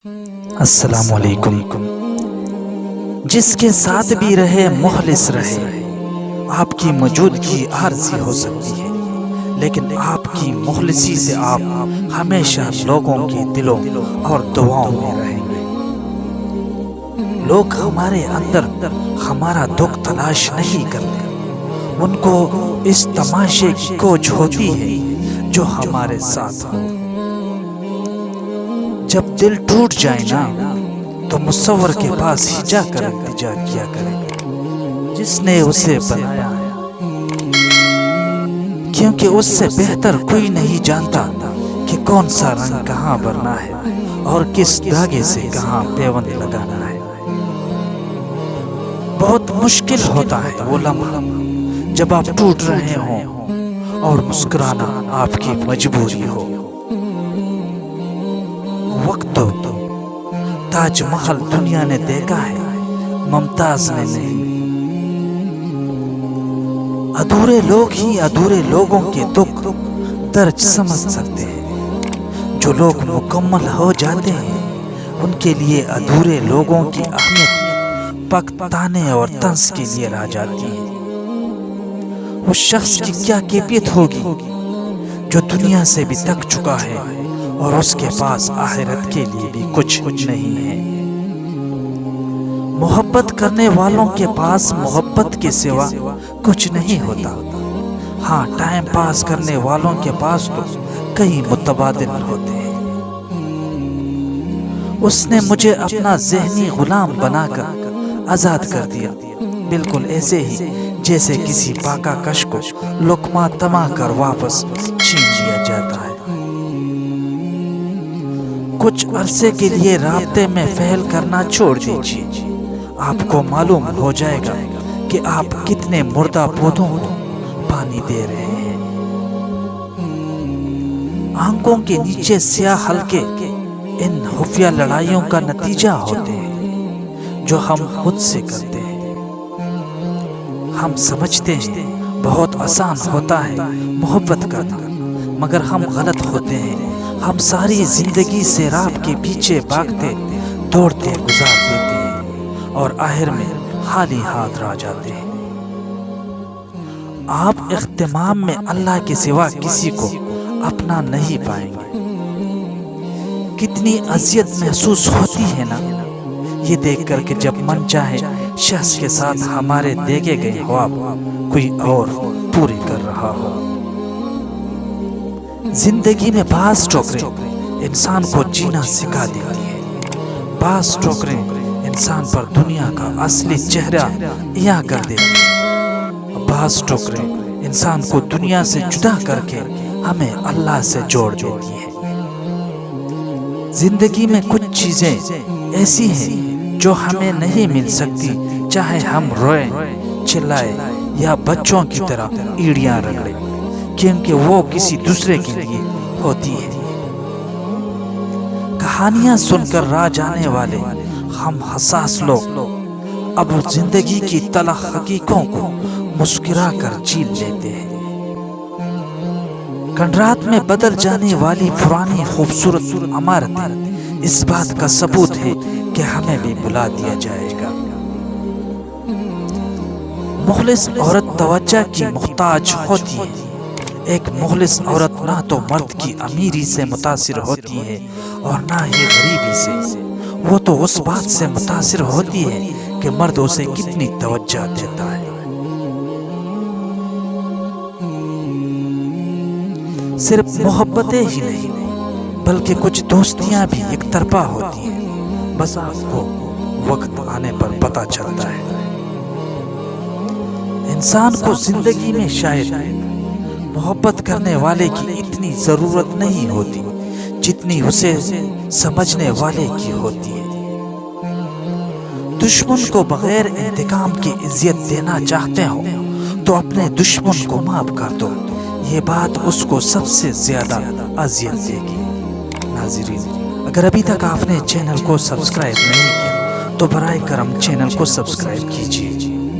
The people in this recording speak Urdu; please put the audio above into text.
السلام علیکم۔ جس کے ساتھ بھی رہے مخلص رہے، آپ کی موجودگی عارضی ہو سکتی ہے، لیکن آپ کی مخلصی سے آپ ہمیشہ لوگوں کے دلوں اور دعاؤں میں رہیں گے۔ لوگ ہمارے اندر ہمارا دکھ تلاش نہیں کرتے، ان کو اس تماشے کی کوچ ہوتی ہے جو ہمارے ساتھ ہو۔ جب دل ٹوٹ جائے نا تو مصور کے پاس ہی جا کر التجا کیا کرے جس نے اسے بنایا ہے، کیونکہ اس سے بہتر کوئی نہیں جانتا کہ کون سا رنگ کہاں بھرنا ہے اور کس دھاگے سے کہاں پیوند لگانا ہے۔ بہت مشکل ہوتا ہے وہ لمحہ جب آپ ٹوٹ رہے ہوں اور مسکرانا آپ کی مجبوری ہو۔ وقت تو تاج محل دنیا نے دیکھا ہے، ممتاز نے نہیں۔ ادھورے لوگ ہی ادھورے لوگوں کے دکھ درد سمجھ سکتے ہیں۔ جو لوگ مکمل ہو جاتے ہیں ان کے لیے ادھورے لوگوں کی اہمیت فقط تانے اور طنز کے لیے رہ جاتی ہے۔ اس شخص کی کیا کیفیت ہوگی جو دنیا سے بھی تک چکا ہے اور اس کے پاس آخرت کے لیے بھی کچھ نہیں ہے۔ محبت کرنے والوں کے پاس محبت کے سوا کچھ نہیں ہوتا۔ ہاں، ٹائم پاس کرنے والوں کے پاس تو کئی متبادل ہوتے ہیں۔ اس نے مجھے اپنا ذہنی غلام بنا کر آزاد کر دیا، بالکل ایسے ہی جیسے کسی پاکا کش کو لقمہ تما کر واپس چھین لیا جاتا ہے۔ کچھ عرصے کے لیے رابطے میں پھیل کرنا چھوڑ دیجیے، آپ کو معلوم ہو جائے گا کہ آپ کتنے مردہ پودوں کو پانی دے رہے ہیں۔ آنکھوں کے نیچے سیاہ حلقے ان خفیہ لڑائیوں کا نتیجہ ہوتے ہیں جو ہم خود سے کرتے ہیں۔ ہم سمجھتے ہیں بہت آسان ہوتا ہے محبت کرنا، مگر ہم غلط ہوتے ہیں۔ ہم ساری زندگی سے رات کے پیچھے بھاگتے دوڑتے گزار دیتے ہیں اور آخر میں خالی ہاتھ رہ جاتے ہیں۔ آپ اختتام میں اللہ کے سوا کسی کو اپنا نہیں پائیں گے۔ کتنی اذیت محسوس ہوتی ہے نا یہ دیکھ کر کہ جب من چاہے شخص کے ساتھ ہمارے دیکھے گئے خواب کوئی اور پورے کر رہا ہو۔ زندگی میں بعض ٹھوکریں انسان کو جینا سکھا دیتی ہے، بعض ٹھوکریں انسان پر دنیا کا اصلی چہرہ عیاں کر دیتی ہے، بعض ٹھوکریں انسان کو دنیا سے جدا کر کے ہمیں اللہ سے جوڑ دیتی ہیں۔ زندگی میں کچھ چیزیں ایسی ہیں جو ہمیں نہیں مل سکتی، چاہے ہم روئیں، چلائیں یا بچوں کی طرح ایڑیاں رگڑیں، کیونکہ وہ کسی دوسرے کے لیے ہوتی ہے۔ کہانیاں سن کر راہ جانے والے ہم حساس لوگ اب زندگی کی تلخ حقیقتوں کو مسکرا کر جھیل لیتے ہیں۔ کنڈرات میں بدل جانے والی پرانی خوبصورت عمارتیں اس بات کا ثبوت ہے کہ ہمیں بھی بلا دیا جائے گا۔ مخلص عورت توجہ کی محتاج ہوتی ہے۔ ایک مخلص عورت نہ تو مرد کی امیری سے متاثر ہوتی ہے اور نہ ہی غریبی سے، وہ تو اس بات سے متاثر ہوتی ہے کہ مرد اسے کتنی توجہ دیتا ہے۔ صرف محبتیں ہی نہیں بلکہ کچھ دوستیاں بھی ایک طرفہ ہوتی ہیں، بس آپ کو وقت آنے پر پتہ چلتا ہے۔ انسان کو زندگی میں شاید محبت کرنے والے کی اتنی ضرورت نہیں ہوتی جتنی اسے سمجھنے والے کی ہوتی ہے۔ دشمن کو بغیر انتقام کی عزت دینا چاہتے ہو تو اپنے دشمن کو معاف کر دو، یہ بات اس کو سب سے زیادہ اذیت دے گی۔ ناظرین، اگر ابھی تک آپ نے چینل کو سبسکرائب نہیں کیا تو برائے کرم چینل کو سبسکرائب کیجیے۔